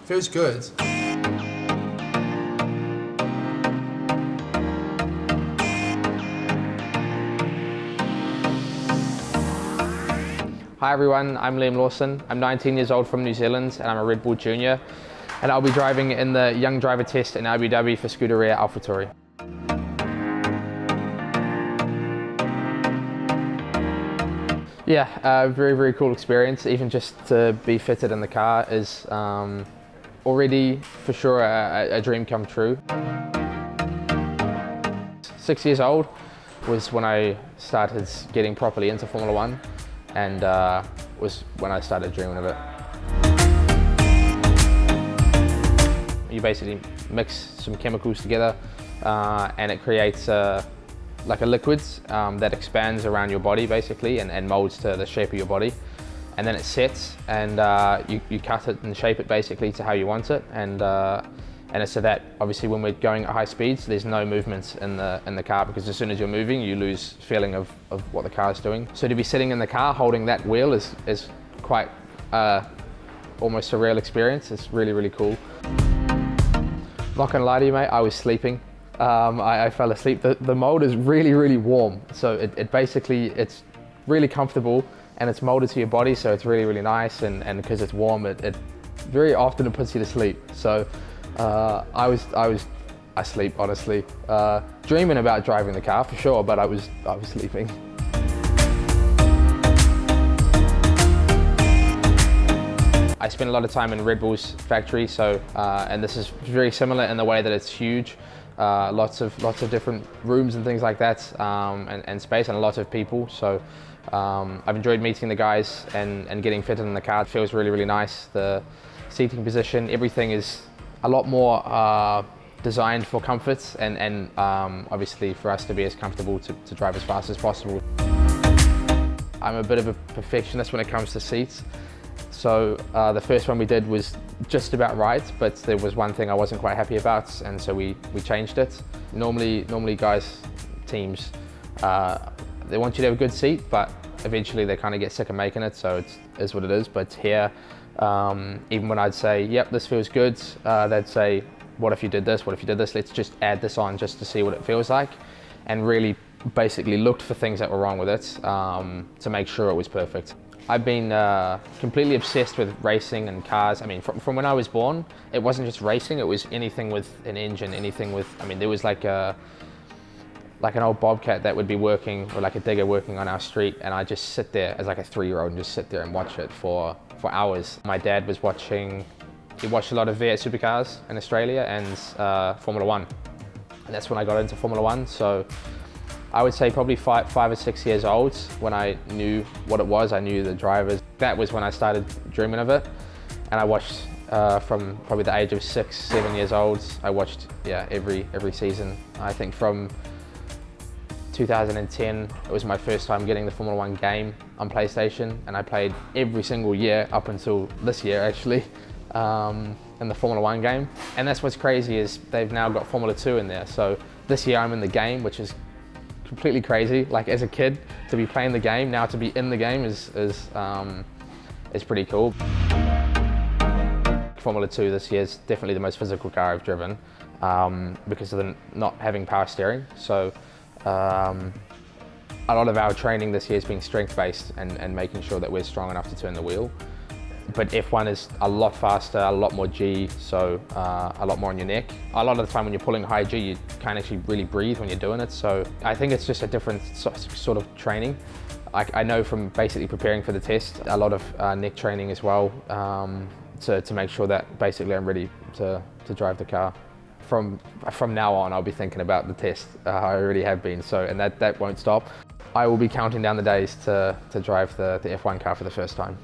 Feels good. Hi everyone, I'm Liam Lawson. I'm 19 years old from New Zealand and I'm a Red Bull Junior. And I'll be driving in the Young Driver Test in Abu Dhabi for Scuderia AlphaTauri. Yeah, very, very cool experience. Even just to be fitted in the car is already for sure a dream come true. 6 years old was when I started getting properly into Formula One, and was when I started dreaming of it. You basically mix some chemicals together and it creates like a liquid that expands around your body basically and molds to the shape of your body. And then it sets and you cut it and shape it basically to how you want it. And it's so that obviously when we're going at high speeds, there's no movement in the car, because as soon as you're moving, you lose feeling of what the car is doing. So to be sitting in the car holding that wheel is quite almost a surreal experience. It's really, really cool. Not gonna lie to you, mate, I was sleeping. I fell asleep. The mold is really, really warm. So it basically, it's really comfortable and it's molded to your body. So it's really, really nice. And because it's warm, it very often it puts you to sleep. So I was asleep, honestly. Dreaming about driving the car for sure, but I was sleeping. I spent a lot of time in Red Bull's factory, so and this is very similar in the way that it's huge. Lots of different rooms and things like that, and space, and a lot of people. So I've enjoyed meeting the guys and getting fitted in the car. It feels really, really nice. The seating position, everything is a lot more designed for comfort and obviously for us to be as comfortable to drive as fast as possible. I'm a bit of a perfectionist when it comes to seats. So the first one we did was just about right, but there was one thing I wasn't quite happy about, and so we changed it. Normally guys, teams, they want you to have a good seat, but eventually they kind of get sick of making it, so it is what it is. But here, even when I'd say, yep, this feels good, they'd say, what if you did this, what if you did this? Let's just add this on just to see what it feels like, and really basically looked for things that were wrong with it to make sure it was perfect. I've been completely obsessed with racing and cars. I mean, from when I was born, it wasn't just racing, it was anything with an engine, anything with, I mean, there was like an old Bobcat that would be working, or like a digger working on our street, and I'd just sit there as like a 3-year-old and just sit there and watch it for hours. My dad was watching, he watched a lot of V8 supercars in Australia and Formula One. And that's when I got into Formula One. So I would say probably 5 or 6 years old when I knew what it was. I knew the drivers. That was when I started dreaming of it. And I watched from probably the age of 6, 7 years old. I watched, yeah, every season. I think from 2010, it was my first time getting the Formula One game on PlayStation, and I played every single year up until this year actually in the Formula One game. And that's what's crazy, is they've now got Formula 2 in there. So this year I'm in the game, which is completely crazy. Like as a kid to be playing the game, now to be in the game is pretty cool. Formula 2 this year is definitely the most physical car I've driven because of the not having power steering. So a lot of our training this year has been strength based and making sure that we're strong enough to turn the wheel. But F1 is a lot faster, a lot more G, so a lot more on your neck. A lot of the time when you're pulling high G, you can't actually really breathe when you're doing it. So I think it's just a different sort of training. I know from basically preparing for the test, a lot of neck training as well, to make sure that basically I'm ready to drive the car. From now on, I'll be thinking about the test. I already have been, so, and that won't stop. I will be counting down the days to drive the F1 car for the first time.